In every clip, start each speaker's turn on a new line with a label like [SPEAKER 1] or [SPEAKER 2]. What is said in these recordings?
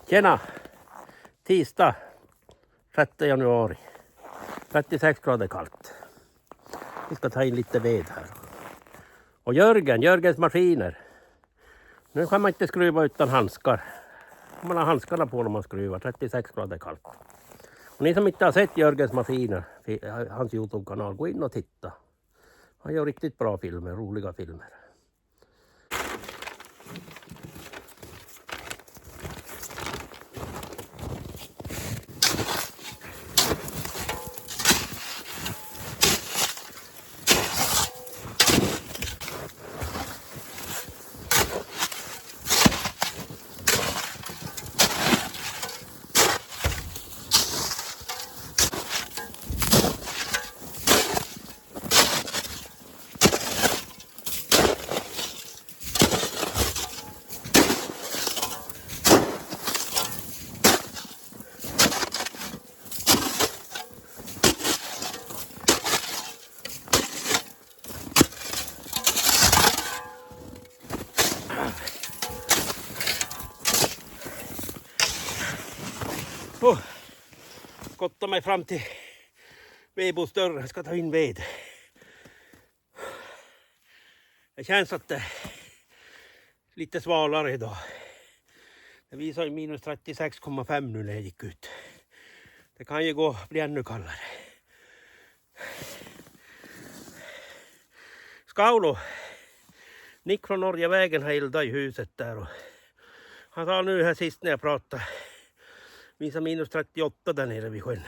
[SPEAKER 1] Tjena! Tisdag 6 januari. 36 grader kallt. Vi ska ta in lite ved här. Och Jörgens maskiner. Nu kan man inte skruva utan handskar. Man har handskarna på när man skruvar. 36 grader kallt. Och ni som inte har sett Jörgens maskiner, hans YouTube-kanal, gå in och titta. Han gör riktigt bra filmer, roliga filmer. Skottar mig fram till vedbodsdörren. Jag ska ta in ved. Det känns att det är lite svalare idag. Det visar ju minus 36,5 nu när jag gick ut. Det kan ju bli ännu kallare. Skaulo. Nick från Norgevägen har eldat i huset där. Och han sa nu här sist när jag pratade. Visar minus 38 där nere vid sjön.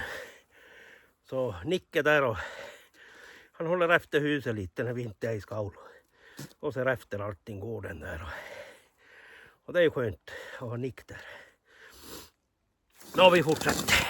[SPEAKER 1] Så Nick är där och han håller efter huset lite när vi inte är i Skaulo. Och ser efter allting gården där. Och det är skönt att ha Nick där. Nå vi fortsätter.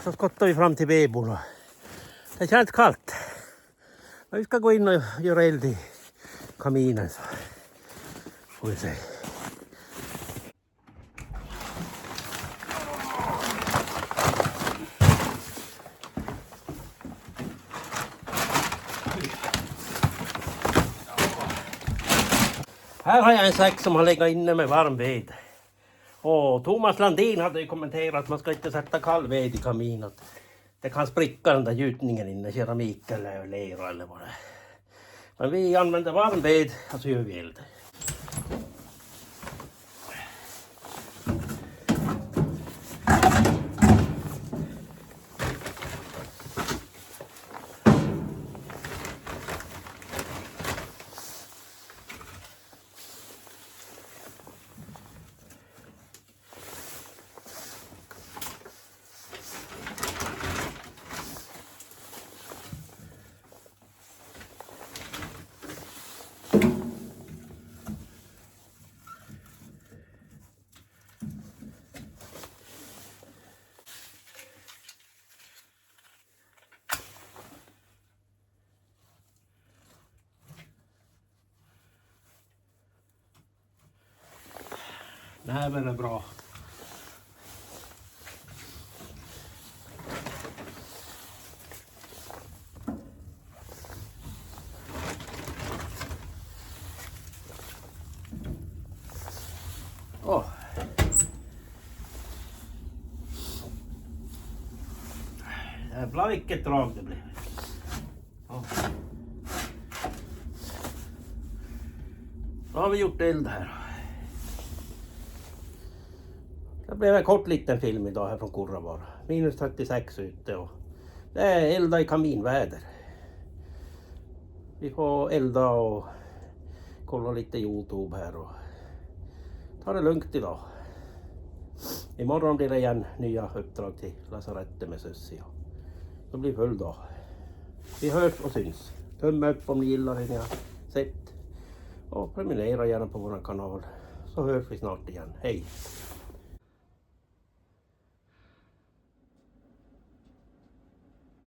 [SPEAKER 1] så skottar vi fram till vedboden. Det känns kallt. Men vi ska gå in och göra eld i kaminen så får vi se. Här har jag en säck som har legat inne med varm ved. Och Thomas Landin hade ju kommenterat att man ska inte sätta kall ved i kaminen. Det kan spricka den där gjutningen inne, keramik eller lera eller vad det är. Men vi använder varm ved och så gör vi eld. Det här blir bra. Åh. Jävlar vilket drag det blev. Ja. Då har vi gjort eld här. Det blev en kort liten film idag här från Kurravara. Minus 36 ute och det är elda i kaminväder. Vi får elda och kolla lite YouTube här och ta det lugnt idag. Imorgon blir det igen nya uppdrag till lasarettet med Sussi. Det blir full dag. Vi hörs och syns. Tumme upp om ni gillar det ni har sett. Och prenumerera gärna på vår kanal. Så hörs vi snart igen. Hej!